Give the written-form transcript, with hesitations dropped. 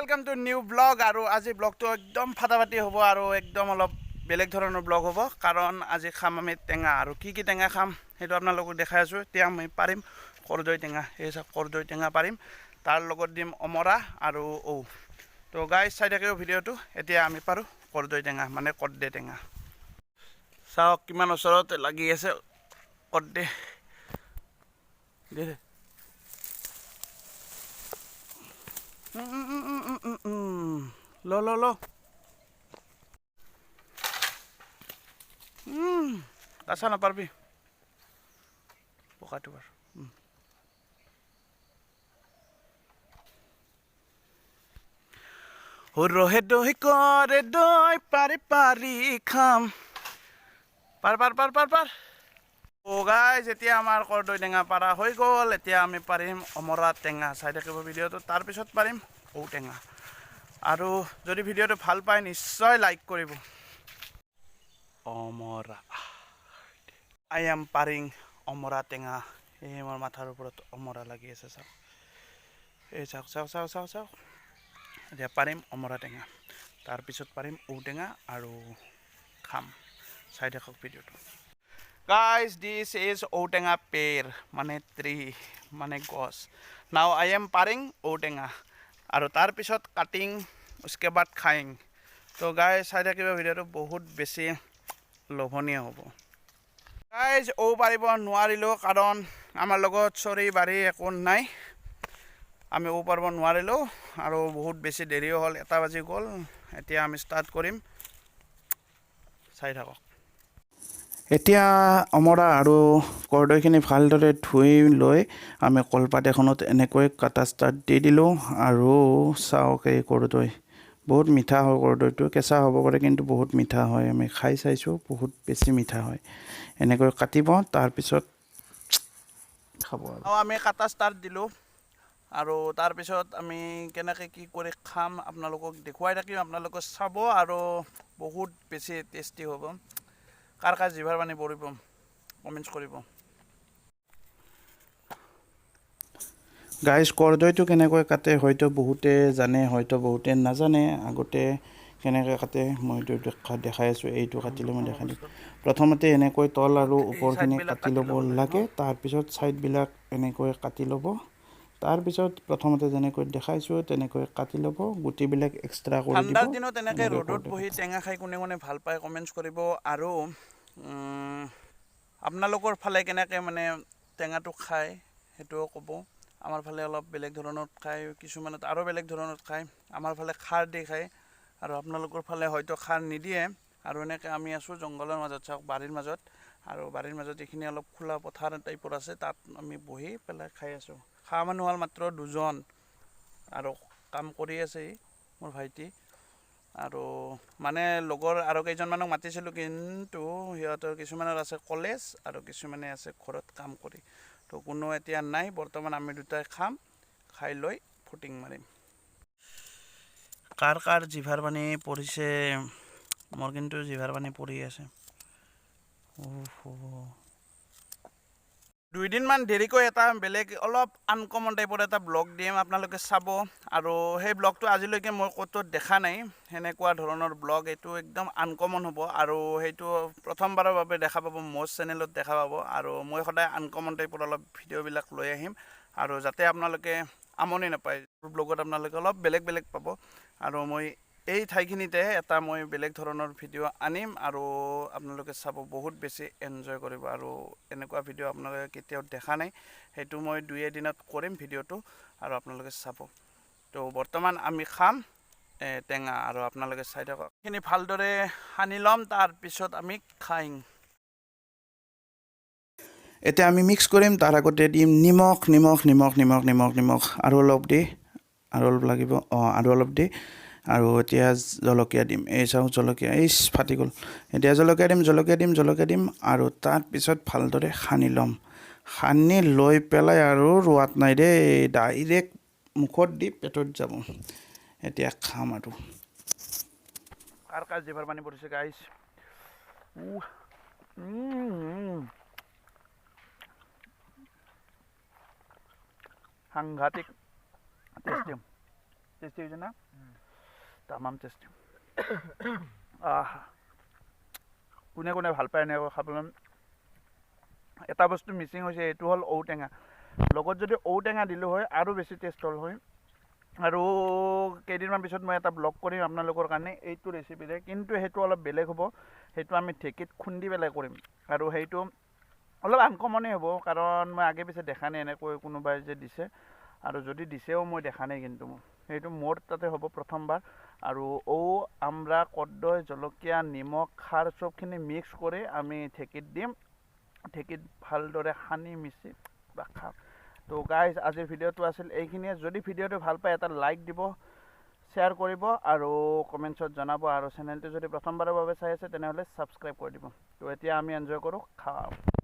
Welcome to new blog और आज blog तो एकदम फाटाफाटी हम और एकदम अलग बेलेग धৰণৰ ब्लग हम कारण आज खाम आम टेঙा और की टेঙा खाम সেইটো আপোনালোকক দেখাই আছো এতিয়া আমি পাৰিম কৰদৈ টেঙা এই সব কৰদৈ টেঙা পাৰিম তাৰ লগত দিম অমৰা আৰু ঔ তো গাইস চাই থাকিও ভিডিওটো এতিয়া আমি পাৰো কৰদৈ টেঙা মানে কৰ্দে টেঙা চাওক কিমান ওচৰত লাগি আছে কৰ্দে দে लो आसा ना पारबी पकाटो बार रहे दही करे दई पारी पारी खाम पार पार पार पार पार ओ गाइस এতিয়া আমাৰ কৰদৈ টেঙা পাৰা হৈ গ'ল এতিয়া আমি পাৰিম অমৰা টেঙা চাই থাকিব ভিডিওটো তাৰ পিছত পাৰিম ঔ টেঙা আৰু যদি ভিডিওটো ভাল পায় নিশ্চয় লাইক কৰিব অমৰা আই এম পাৰিং অমৰা টেঙা এই মোৰ মাথাৰ ওপৰত অমৰা লাগি আছে চাওক এই চাওক চাওক চাওক চাওক চাওক এতিয়া পাৰিম অমৰা টেঙা তাৰ পিছত পাৰিম ঔ টেঙা আৰু খাম চাই থাকক ভিডিওটো Guys, this is Otenga pear, mane tree, mane gos. Now I am paring Otenga. Aru tar pisot cutting, uske baad khaing. So guys, sai thakibo video to bahut beshi lobhoniya hobo. Guys, o paribo nuarilo karon amar logot sori bari ekon nai. Ami o paribo nuarilo aru bahut beshi deri hol eta baji gol. Etia ami start korim. Sai thakok. এতিয়া অমৰা আৰু কৰদৈখিনি ভালদৰে ধুই লৈ আমি কলপাত এখনত এনেকৈ কাটা ষ্টাৰ্ট দি দিলোঁ আৰু চাওক এই কৰদৈ বহুত মিঠা হয় কৰদৈটো কেঁচা হ'ব পাৰে কিন্তু বহুত মিঠা হয় আমি খাই চাইছোঁ বহুত বেছি মিঠা হয় এনেকৈ কাটিব তাৰপিছত খাব আৰু আমি কাটা ষ্টাৰ্ট দিলোঁ আৰু তাৰপিছত আমি কেনেকৈ কি কৰি খাম আপোনালোকক দেখুৱাই থাকিম আপোনালোকে চাব আৰু বহুত বেছি টেষ্টি হ'ব কাৰ কাৰ জিভাৰ পানী পৰিব কমেন্টছ কৰিব গাইস কৰদৈটো কেনেকৈ কাটে হয়তো বহুতে জানে হয়তো বহুতে নাজানে আগতে কেনেকৈ কাটে মই দেখাই আছো এইটো কাটিলে মই দেখাই দিম প্ৰথমতে এনেকৈ তল আৰু ওপৰখিনি কাটি ল'ব লাগে তাৰ পিছত সাইড বিলাক এনেকৈ কাটি ল'ব তাৰ পিছত প্ৰথমতে যেনেকৈ দেখাইছো তেনেকৈ কাটি ল'ব গুটি বিলাক এক্সট্ৰা কৰি দিব ঠাণ্ডাৰ দিনত এনেকৈ ৰ'দত বহি টেঙা খাই কোনে কোনে ভাল পায় কমেন্টছ কৰিব আৰু আপোনালোকৰ ফালে কেনেকৈ মানে টেঙাটো খায় হেটো ক'ব আমাৰ ফালে অলপ বেলেগ ধৰণত খায় কিছুমানত আৰু বেলেগ ধৰণত খায় আমাৰ ফালে খাৰ দি খায় আৰু আপোনালোকৰ ফালে হয়তো খাৰ নিদিয়ে আৰু এনেকৈ আমি আছো জংগলৰ মাজত চাওক বাৰীৰ মাজত আৰু বাৰীৰ মাজত এখিনি অলপ খোলা পথাৰ টাইপৰ আছে তাত আমি বহি পেলাই খাই আছো খা মানুহ হল মাত্ৰ দুজন আৰু কাম কৰি আছে মোৰ ভাইটি আৰু মানে লগৰ আৰু কেইজন মানক মাতিছিল কিন্তু হিয়তৰ কিছুমানৰ আছে কলেজ আৰু কিছুমানে আছে ঘৰত কাম কৰি তো কোনো এতিয়া নাই বৰ্তমান আমি দুটাই খাম খাই লৈ ফুটিং মাৰিম কাৰ কাৰ জিভাৰ পানী পৰিছে মোৰ কিন্তু জিভাৰ পানী পৰি আছে দুই দিন মান দেৰিকৈ এটা বেলেগ অলপ আনকমন টাইপৰ এটা ব্লগ দিম আপোনালোকে চাব আৰু সেই ব্লগটো আজিলৈকে মই কতো দেখা নাই হেনেকুৱা ধৰণৰ ব্লগ এটো একদম আনকমন হ'ব আৰু হেটো প্ৰথমবাৰৰ বাবে দেখা পাব মোৰ চেনেলত দেখা পাব আৰু মই সদায় আনকমন টাইপৰ অলপ ভিডিও বিলাক লৈ আহিম আৰু যাতে আপোনালোকে আমনি নাপায় ব্লগত আপোনালোকে অলপ বেলেগ বেলেগ পাব আৰু মই এই ঠাইখিনিতে এটা মই বেলেগ ধৰণৰ ভিডিও আনিম আৰু আপোনালোকে চাব বহুত বেছি এনজয় কৰিব আৰু এনেকুৱা ভিডিও আপোনালোকে কেতিয়াও দেখা নাই হেতু মই দুই এদিনত কৰিম ভিডিওটো আৰু আপোনালোকে চাব তো বৰ্তমান আমি খাম টেঙা আৰু আপোনালোকে চাই থাকক খিনি ভালদৰে হানি লম তাৰ পিছত আমি খাইম এতিয়া আমি মিক্স কৰিম তাৰ আগতে দিম নিমখ নিমখ নিমখ নিমখ নিমখ নিমখ আৰু অলপ দি আৰু অলপ লাগিব আৰু অলপ দি আৰু এতিয়া জলকীয়া দিম এই চাও জলকীয়া ইস ফাটি গল এতিয়া জলকীয়া দিম আৰু তাৰ পিছত ভালদৰে খানি লম খানি লৈ পেলাই আৰু ৰুৱাত নাই দে ডাইৰেক্ট মুখত দি পেটত যাব এতিয়া খাম আৰু কাৰ কাৰ জিভাৰ পানী পৰিছে গাইস সাংঘাতিক টেষ্টি টেষ্টি হৈছে না তামাম টেষ্টি কোনে কোনে ভাল পায় এনেকৈ খাবলৈ এটা বস্তু মিচিং হৈছে এইটো হ'ল ঔটেঙা লগত যদি ঔটেঙা দিলোঁ হয় আৰু বেছি টেষ্ট হ'ল হয় আৰু কেইদিনমান পিছত মই এটা ব্লগ কৰিম আপোনালোকৰ কাৰণে এইটো ৰেচিপিৰে কিন্তু সেইটো অলপ বেলেগ হ'ব সেইটো আমি ঢেঁকীত খুন্দি পেলাই কৰিম আৰু সেইটো অলপ আনকমনেই হ'ব কাৰণ মই আগে পিছে দেখা নাই এনেকৈ কোনোবাই যে দিছে আৰু যদি দিছেও মই দেখা নাই কিন্তু সেইটো মোৰ তাতে হ'ব প্ৰথমবাৰ আৰু আমৰা কৰ্দৈ জলকীয়া নিমখ খাৰ চবখিনি মিক্স কৰি আমি ঢেঁকীত দিম ঢেঁকীত ভালদৰে সানি মিচি খাম তো গাইজ আজিৰ ভিডিঅ'টো আছিল এইখিনিয়ে যদি ভিডিঅ'টো ভাল পায় এটা লাইক দিব শ্বেয়াৰ কৰিব আৰু কমেণ্টছত জনাব আৰু চেনেলটো যদি প্ৰথমবাৰৰ বাবে চাই আছে তেনেহ'লে ছাবস্ক্ৰাইব কৰি দিব তো এতিয়া আমি এনজয় কৰোঁ খাওঁ